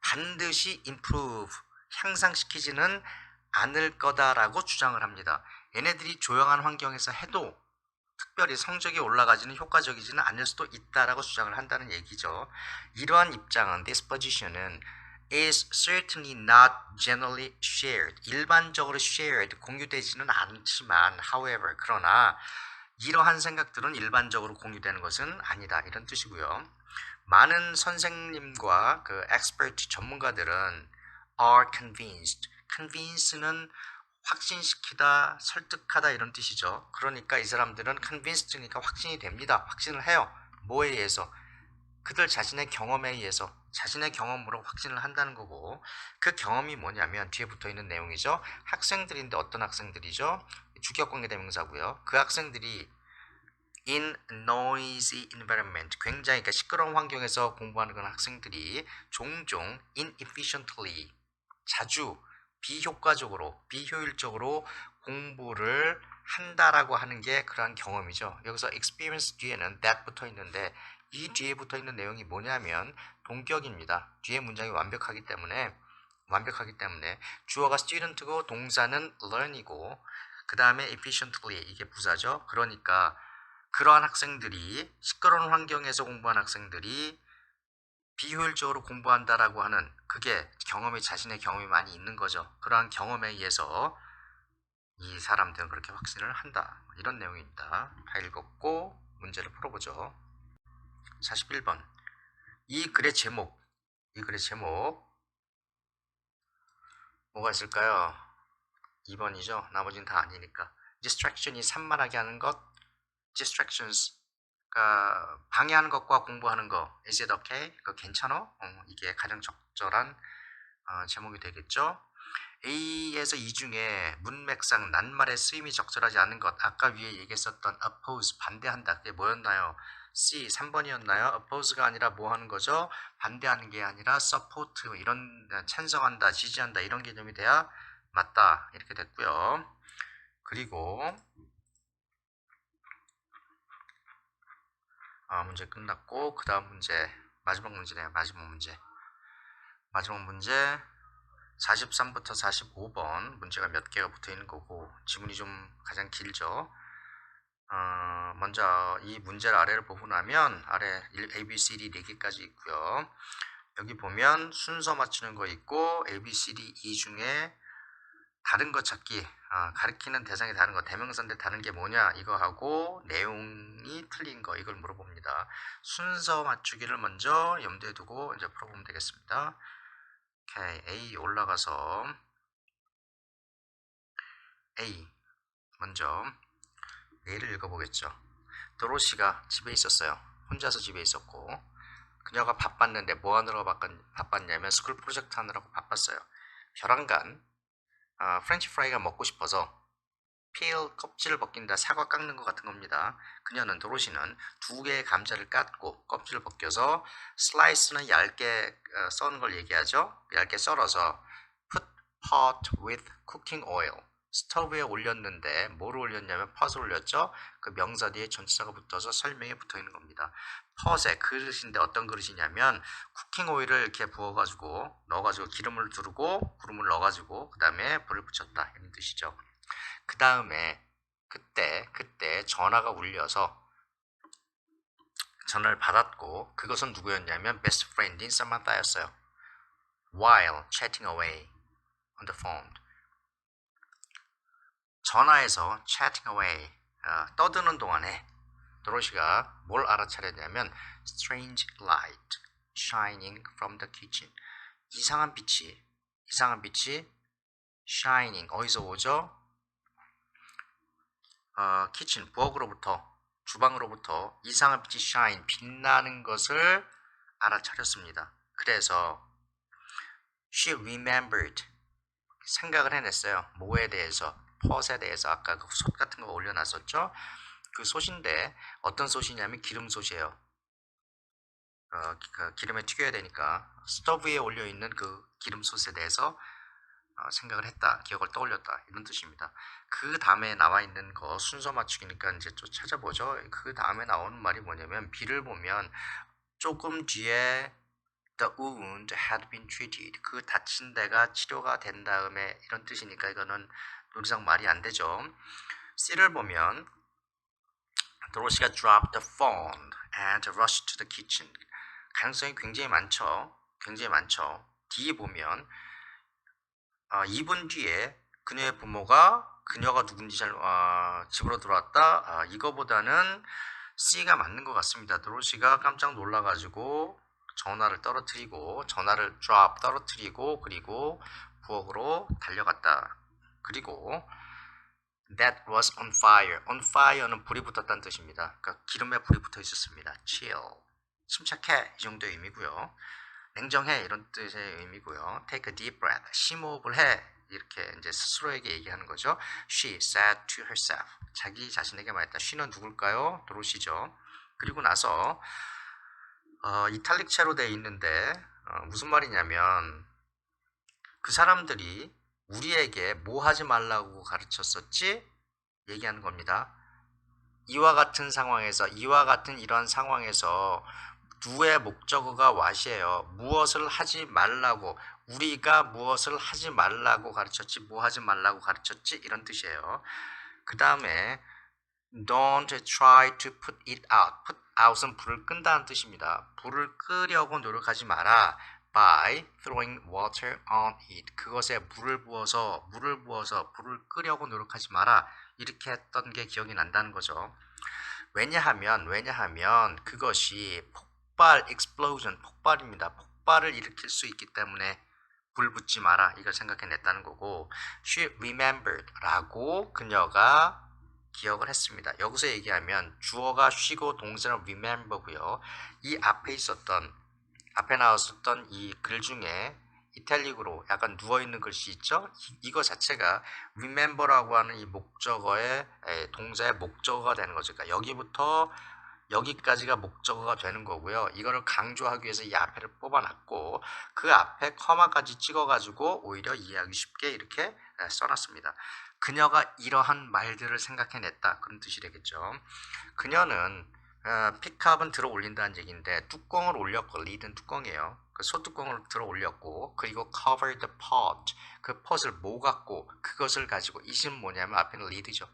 S1: 반드시 improve, 향상시키지는 않을 거다라고 주장을 합니다. 얘네들이 조용한 환경에서 해도 특별히 성적이 올라가지는 효과적이지는 않을 수도 있다라고 주장을 한다는 얘기죠. 이러한 입장은 this position은 is certainly not generally shared. 일반적으로 shared, 공유되지는 않지만 however, 그러나 이러한 생각들은 일반적으로 공유되는 것은 아니다. 이런 뜻이고요. 많은 선생님과 그 expert 전문가들은 are convinced. convince는 확신시키다, 설득하다 이런 뜻이죠. 그러니까 이 사람들은 convinced니까 확신이 됩니다. 확신을 해요. 뭐에 의해서? 그들 자신의 경험에 의해서 자신의 경험으로 확신을 한다는 거고 그 경험이 뭐냐면 뒤에 붙어있는 내용이죠. 학생들인데 어떤 학생들이죠? 주격관계 대명사고요. 그 학생들이 in noisy environment 굉장히 그러니까 시끄러운 환경에서 공부하는 그런 학생들이 종종 inefficiently 자주 비효과적으로 비효율적으로 공부를 한다라고 하는 게 그러한 경험이죠. 여기서 experience 뒤에는 that 붙어 있는데 이 뒤에 붙어 있는 내용이 뭐냐면 동격입니다. 뒤에 문장이 완벽하기 때문에 주어가 student고 동사는 learn이고 그 다음에 efficiently 이게 부사죠. 그러니까 그러한 학생들이 시끄러운 환경에서 공부한 학생들이 비효율적으로 공부한다라고 하는 그게 자신의 경험이 많이 있는 거죠. 그러한 경험에 의해서 이 사람들은 그렇게 확신을 한다. 이런 내용입니다. 다 읽었고 문제를 풀어보죠. 41번. 이 글의 제목 뭐가 있을까요? 2번이죠. 나머지는 다 아니니까. distraction이 산만하게 하는 것, distractions 그러니까 방해하는 것과 공부하는 거. Is it okay? 그거 괜찮아? 이게 가장 적절한 제목이 되겠죠. A에서 이 중에 문맥상 낱말의 쓰임이 적절하지 않은 것. 아까 위에 얘기했었던 oppose 반대한다. 그게 뭐였나요? C 3번이었나요? oppose가 아니라 뭐 하는 거죠? 반대하는 게 아니라 support 이런 찬성한다, 지지한다 이런 개념이 돼야 맞다. 이렇게 됐고요. 그리고 문제 끝났고 그 다음 문제 마지막 문제네요. 마지막 문제 43부터 45번 문제가 몇 개가 붙어 있는 거고 지문이 좀 가장 길죠. 먼저 이 문제를 아래를 보고 나면 아래 A, B, C, D 4개까지 있고요. 여기 보면 순서 맞추는 거 있고 A, B, C, D 이 중에 다른 거 찾기 가리키는 대상이 다른 거 대명사인데 다른 게 뭐냐 이거 하고 내용이 틀린 거 이걸 물어봅니다. 순서 맞추기를 먼저 염두에 두고 이제 풀어보면 되겠습니다. 오케이, A 올라가서 A 먼저 A를 읽어보겠죠. 도로시가 집에 있었어요. 혼자서 집에 있었고 그녀가 바빴는데 뭐 하느라고 바빴냐면 스쿨 프로젝트 하느라고 바빴어요. 벼랑간 프렌치 프라이가 먹고 싶어서 필 껍질을 벗긴다 사과 깎는 것 같은 겁니다. 그녀는 도로시는 2개의 감자를 깎고 껍질을 벗겨서 슬라이스는 얇게 써는 걸 얘기하죠. 얇게 썰어서 put pot with cooking oil 스토브에 올렸는데 뭐를 올렸냐면 pot을 올렸죠. 그 명사 뒤에 전치사가 붙어서 설명이 붙어 있는 겁니다. pot에 그릇인데 어떤 그릇이냐면 쿠킹 오일을 이렇게 부어가지고 넣어가지고 기름을 두르고 구름을 넣어가지고 그 다음에 불을 붙였다 이런 뜻이죠. 그 다음에 그때 전화가 울려서 전화를 받았고 그것은 누구였냐면 best friend인 사만타였어요. While chatting away on the phone. 전화에서 chatting away 떠드는 동안에 도로시가 뭘 알아차렸냐면 strange light shining from the kitchen. 이상한 빛이 shining 어디서 오죠? 키친 부엌으로부터 주방으로부터 이상한 빛이 shine 빛나는 것을 알아차렸습니다. 그래서 she remembered 생각을 해냈어요. 뭐에 대해서? pot에 대해서 아까 그 솥 같은 거 올려놨었죠. 그 솥인데 어떤 솥이냐면 기름솥이에요. 그 기름에 튀겨야 되니까 스토브 위에 올려있는 그 기름솥에 대해서 생각을 했다, 기억을 떠올렸다 이런 뜻입니다. 그 다음에 나와 있는 거 순서 맞추기니까 이제 좀 찾아보죠. 그 다음에 나오는 말이 뭐냐면 B를 보면 조금 뒤에 the wound had been treated 그 다친 데가 치료가 된 다음에 이런 뜻이니까 이거는 논리상 말이 안 되죠. C를 보면 도로시가 dropped the phone and rushed to the kitchen 가능성이 굉장히 많죠. D 보면 2분 뒤에 그녀의 부모가 그녀가 누군지 집으로 들어왔다. 이거보다는 C가 맞는 것 같습니다. 도로시가 깜짝 놀라가지고 전화를 떨어뜨리고 그리고 부엌으로 달려갔다. 그리고 that was on fire. on fire는 불이 붙었다는 뜻입니다. 그러니까 기름에 불이 붙어 있었습니다. chill. 침착해 이 정도의 의미고요. 냉정해 이런 뜻의 의미고요. Take a deep breath. 심호흡을 해. 이렇게 이제 스스로에게 얘기하는 거죠. She said to herself. 자기 자신에게 말했다. she는 누굴까요? 도로시죠. 그리고 나서 이탈릭체로 되어 있는데 무슨 말이냐면 그 사람들이 우리에게 뭐 하지 말라고 가르쳤었지? 얘기하는 겁니다. 이와 같은 이런 상황에서 do의 목적어가 what이에요. 무엇을 하지 말라고 우리가 무엇을 하지 말라고 가르쳤지 뭐 하지 말라고 가르쳤지 이런 뜻이에요. 그 다음에 Don't try to put it out. Put out은 불을 끈다는 뜻입니다. 불을 끄려고 노력하지 마라. By throwing water on it. 그것에 물을 부어서 불을 끄려고 노력하지 마라. 이렇게 했던 게 기억이 난다는 거죠. 왜냐하면 그것이 explosion, 폭발입니다. 폭발을 일으킬 수 있기 때문에 불 붙지 마라. 이걸 생각해냈다는 거고, she remembered 라고 그녀가 기억을 했습니다. 여기서 얘기하면 주어가 she고 동사는 remember고요. 이 앞에 나왔었던 이 글 중에 이탈릭으로 약간 누워있는 글씨 있죠? 이거 자체가 remember라고 하는 이 목적어의 동사의 목적어가 되는 거죠. 그러니까 여기부터 여기까지가 목적어가 되는 거고요. 이거를 강조하기 위해서 이 앞에를 뽑아놨고 그 앞에 커마까지 찍어가지고 오히려 이해하기 쉽게 이렇게 써놨습니다. 그녀가 이러한 말들을 생각해냈다. 그런 뜻이 되겠죠. 그녀는 픽업은 들어 올린다는 얘기인데 뚜껑을 올렸고 리드는 뚜껑이에요. 그 소뚜껑을 들어 올렸고 그리고 cover the pot 그 pot을 모았고 그것을 가지고 이신 뭐냐면 앞에는 리드죠.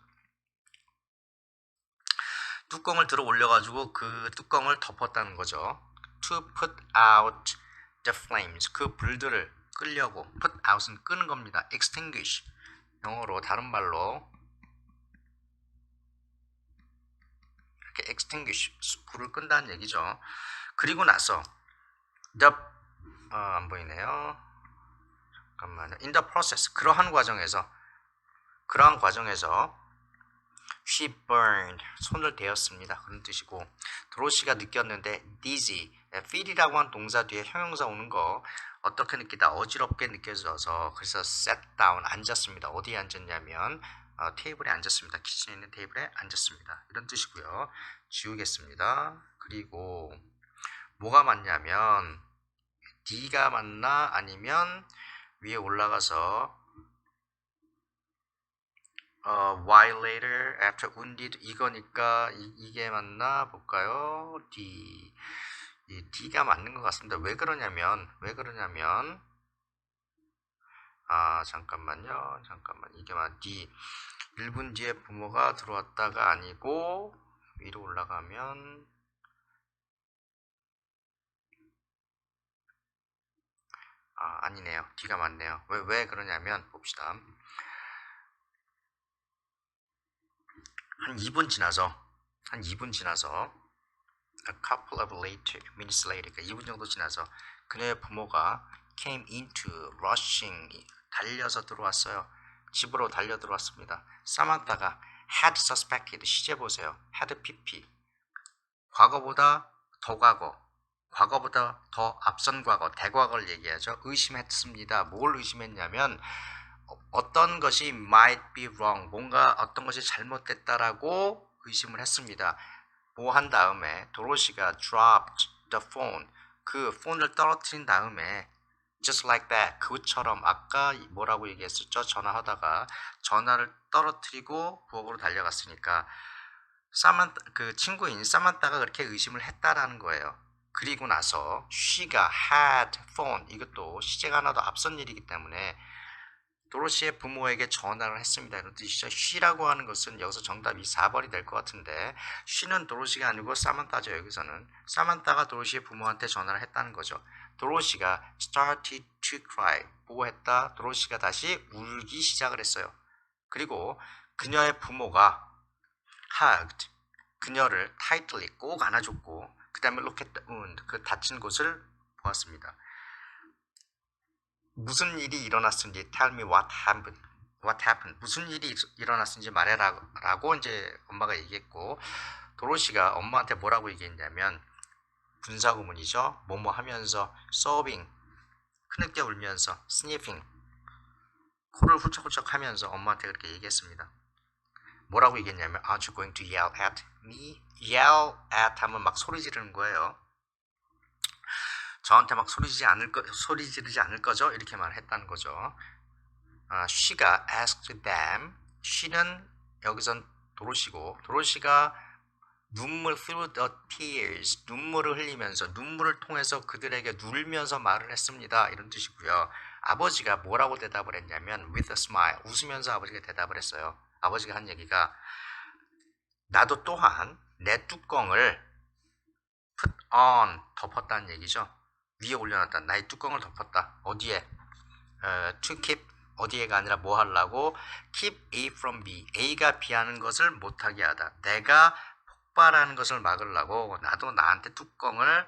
S1: 뚜껑을 들어 올려가지고 그 뚜껑을 덮었다는 거죠. To put out the flames 그 불들을 끄려고 put out은 끄는 겁니다. extinguish 영어로 다른 말로 이렇게 extinguish 불을 끈다는 얘기죠. 그리고 나서 안 보이네요. 잠깐만요. In the process 그러한 과정에서 she burned 손을 대었습니다. 그런 뜻이고 도로시가 느꼈는데 dizzy feel이라고 한 동사 뒤에 형용사 오는 거 어떻게 느끼다 어지럽게 느껴져서 그래서 sat down 앉았습니다. 어디에 앉았냐면 테이블에 앉았습니다. 키친에 있는 테이블에 앉았습니다. 이런 뜻이고요. 지우겠습니다. 그리고 뭐가 맞냐면 D가 맞나 아니면 위에 올라가서 while later, after wounded 이거니까 이게 맞나 볼까요? D. 이 D가 맞는 것 같습니다. 왜 그러냐면 잠깐만요. 이게 맞 D. 1분 뒤에 부모가 들어왔다가 아니고 위로 올라가면 아니네요. D가 맞네요. 왜 그러냐면 봅시다. 한 2분 지나서 a couple of minutes later 그러니까 2분 정도 지나서 그녀의 부모가 came into rushing 달려서 들어왔어요. 집으로 달려 들어왔습니다. 사만타가 had suspected 시제 보세요. had pp 과거보다 더 앞선 과거 대과거를 얘기하죠. 의심했습니다. 뭘 의심했냐면 어떤 것이 might be wrong 뭔가 어떤 것이 잘못됐다라고 의심을 했습니다. 뭐 한 다음에 도로시가 dropped the phone 그 폰을 떨어뜨린 다음에 just like that 그것처럼 아까 뭐라고 얘기했었죠? 전화하다가 전화를 떨어뜨리고 부엌으로 달려갔으니까 그 친구인 사만타가 그렇게 의심을 했다라는 거예요. 그리고 나서 she가 had phone 이것도 시제가 하나 더 앞선 일이기 때문에 도로시의 부모에게 전화를 했습니다. 이런 뜻이죠. she라고 하는 것은 여기서 정답이 4번이 될 것 같은데 she는 도로시가 아니고 사만타죠. 여기서는 사만타가 도로시의 부모한테 전화를 했다는 거죠. 도로시가 started to cry 보고했다. 도로시가 다시 울기 시작을 했어요. 그리고 그녀의 부모가 hugged 그녀를 tightly 꼭 안아줬고 그 다음에 look at the wound 그 다친 곳을 보았습니다. 무슨 일이 일어났는지 tell me what happened 무슨 일이 일어났는지 말해라라고 이제 엄마가 얘기했고 도로시가 엄마한테 뭐라고 얘기했냐면 분사구문이죠. 뭐뭐 하면서 sobbing 흐느껴 울면서 sniffing 코를 훌쩍훌쩍 하면서 엄마한테 그렇게 얘기했습니다. 뭐라고 얘기했냐면 Aren't you going to yell at me? yell at 하면 막 소리 지르는 거예요. 저한테 막 소리 지르지 않을 거죠? 이렇게 말했다는 거죠. she가 asked them. she는 여기선 도로시고 도로시가 눈물 through the tears 눈물을 흘리면서 눈물을 통해서 그들에게 울면서 말을 했습니다. 이런 뜻이고요. 아버지가 뭐라고 대답을 했냐면 with a smile 웃으면서 아버지가 대답을 했어요. 아버지가 한 얘기가 나도 또한 내 뚜껑을 put on 덮었다는 얘기죠. 위에 올려놨다. 나의 뚜껑을 덮었다. 어디에? to keep 어디에가 아니라 뭐 하려고? keep A from B. A가 B 하는 것을 못하게 하다. 내가 폭발하는 것을 막으려고 나도 나한테 뚜껑을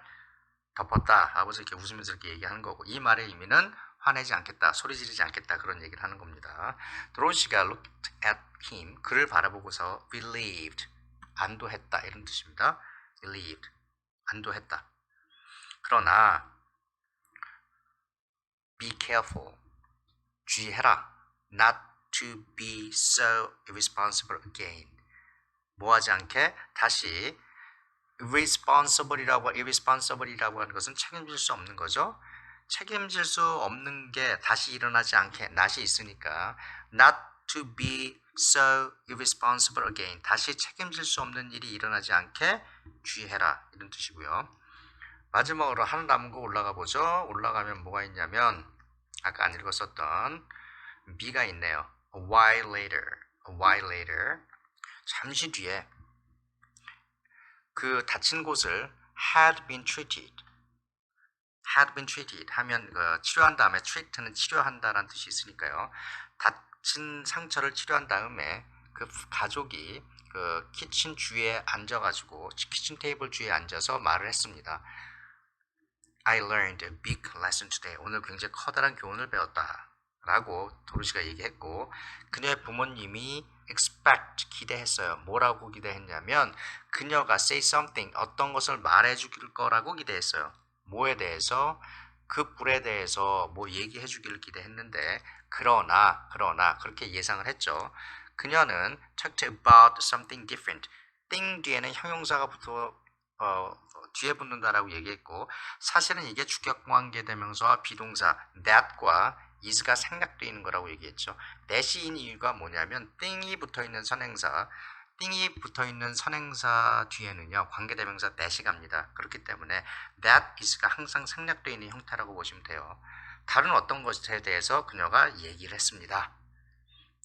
S1: 덮었다. 아버지 이렇게 웃으면서 이렇게 얘기하는 거고, 이 말의 의미는 화내지 않겠다, 소리 지르지 않겠다, 그런 얘기를 하는 겁니다. 도로시가 looked at him, 그를 바라보고서 relieved, 안도했다, 이런 뜻입니다. relieved, 안도했다. 그러나 be careful, 주의해라. not to be so irresponsible again. 뭐하지 않게 다시 irresponsible이라고 하는 것은 책임질 수 없는 거죠. 책임질 수 없는 게 다시 일어나지 않게 낫이 있으니까 not to be so irresponsible again. 다시 책임질 수 없는 일이 일어나지 않게 주의해라, 이런 뜻이고요. 마지막으로 하늘 남은 거 올라가 보죠. 올라가면 뭐가 있냐면 아까 안 읽었었던 B가 있네요. A while later, a while later. 잠시 뒤에 그 다친 곳을 had been treated 하면 치료한 다음에 treat는 치료한다라는 뜻이 있으니까요. 다친 상처를 치료한 다음에 그 가족이 그 키친 주위에 앉아가지고 키친 테이블 주위에 앉아서 말을 했습니다. I learned a big lesson today. 오늘 굉장히 커다란 교훈을 배웠다 라고 도로시가 얘기했고, 그녀의 부모님이 expect, 기대했어요. 뭐라고 기대했냐면 그녀가 say something, 어떤 것을 말해 주길 거라고 기대했어요. 뭐에 대해서? 그 불에 대해서 뭐 얘기해 주기를 기대했는데, 그러나 그렇게 예상을 했죠. 그녀는 talked about something different. thing 뒤에는 형용사가 뒤에 붙는다라고 얘기했고, 사실은 이게 주격관계대명사와 비동사 that과 is가 생략되어 있는 거라고 얘기했죠. that인 이유가 뭐냐면 thing이 붙어있는 선행사 뒤에는요 관계대명사 that이 갑니다. 그렇기 때문에 that is가 항상 생략되어 있는 형태라고 보시면 돼요. 다른 어떤 것에 대해서 그녀가 얘기를 했습니다.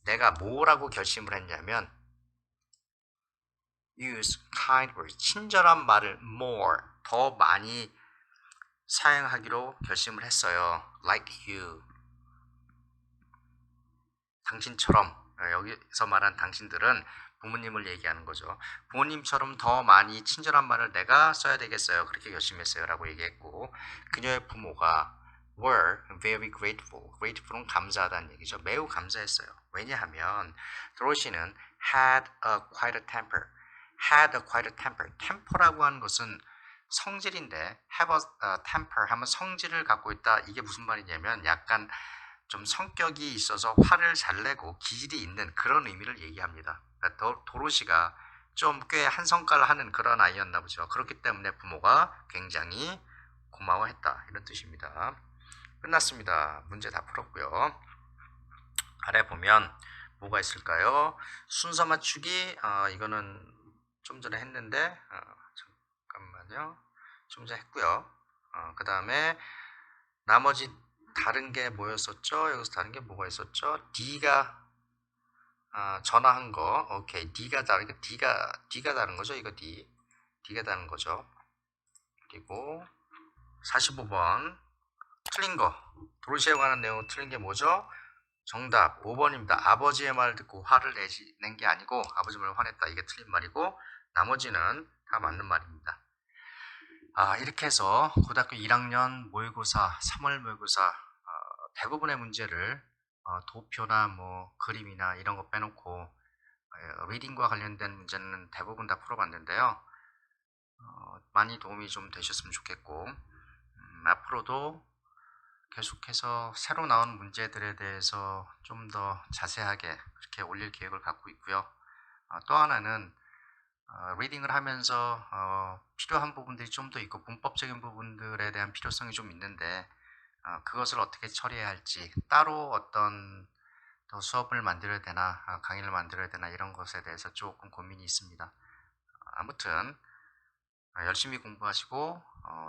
S1: 내가 뭐라고 결심을 했냐면 use kind words, 친절한 말을 more, 더 많이 사용하기로 결심을 했어요. like you, 당신처럼. 여기서 말한 당신들은 부모님을 얘기하는 거죠. 부모님처럼 더 많이 친절한 말을 내가 써야 되겠어요. 그렇게 결심했어요 라고 얘기했고, 그녀의 부모가 were very grateful. grateful은 감사하다는 얘기죠. 매우 감사했어요. 왜냐하면 도로시는 had a quite a temper. temper라고 하는 것은 성질인데 have a temper 하면 성질을 갖고 있다. 이게 무슨 말이냐면 약간 좀 성격이 있어서 화를 잘 내고 기질이 있는 그런 의미를 얘기합니다. 그러니까 도로시가 좀 꽤 한성깔 하는 그런 아이였나 보죠. 그렇기 때문에 부모가 굉장히 고마워했다, 이런 뜻입니다. 끝났습니다. 문제 다 풀었고요. 아래 보면 뭐가 있을까요? 순서 맞추기, 이거는 좀 전에 했는데 잠깐만요. 좀 전에 했고요. 그 다음에 나머지 다른 게 뭐였었죠? 여기서 다른 게 뭐가 있었죠? D가 전화한 거. 오케이. D가 다르니까 D가 다른 거죠. 이거 D가 다른 거죠. 그리고 45번 틀린 거. 도로시에 관한 내용 틀린 게 뭐죠? 정답 5번입니다. 아버지의 말을 듣고 화를 낸 게 아니고 아버지 말에 화냈다. 이게 틀린 말이고 나머지는 다 맞는 말입니다. 이렇게 해서 고등학교 1학년 모의고사, 3월 모의고사 대부분의 문제를 도표나 뭐 그림이나 이런 거 빼놓고 리딩과 관련된 문제는 대부분 다 풀어봤는데요. 많이 도움이 좀 되셨으면 좋겠고, 앞으로도 계속해서 새로 나온 문제들에 대해서 좀 더 자세하게 그렇게 올릴 계획을 갖고 있고요. 또 하나는 리딩을 하면서 필요한 부분들이 좀 더 있고 문법적인 부분들에 대한 필요성이 좀 있는데 그것을 어떻게 처리해야 할지, 따로 어떤 더 수업을 만들어야 되나 강의를 만들어야 되나 이런 것에 대해서 조금 고민이 있습니다. 아무튼 열심히 공부하시고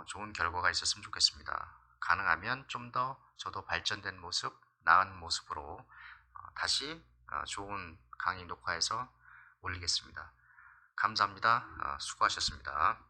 S1: 좋은 결과가 있었으면 좋겠습니다. 가능하면 좀 더 저도 발전된 모습, 나은 모습으로 다시 좋은 강의 녹화해서 올리겠습니다. 감사합니다. 수고하셨습니다.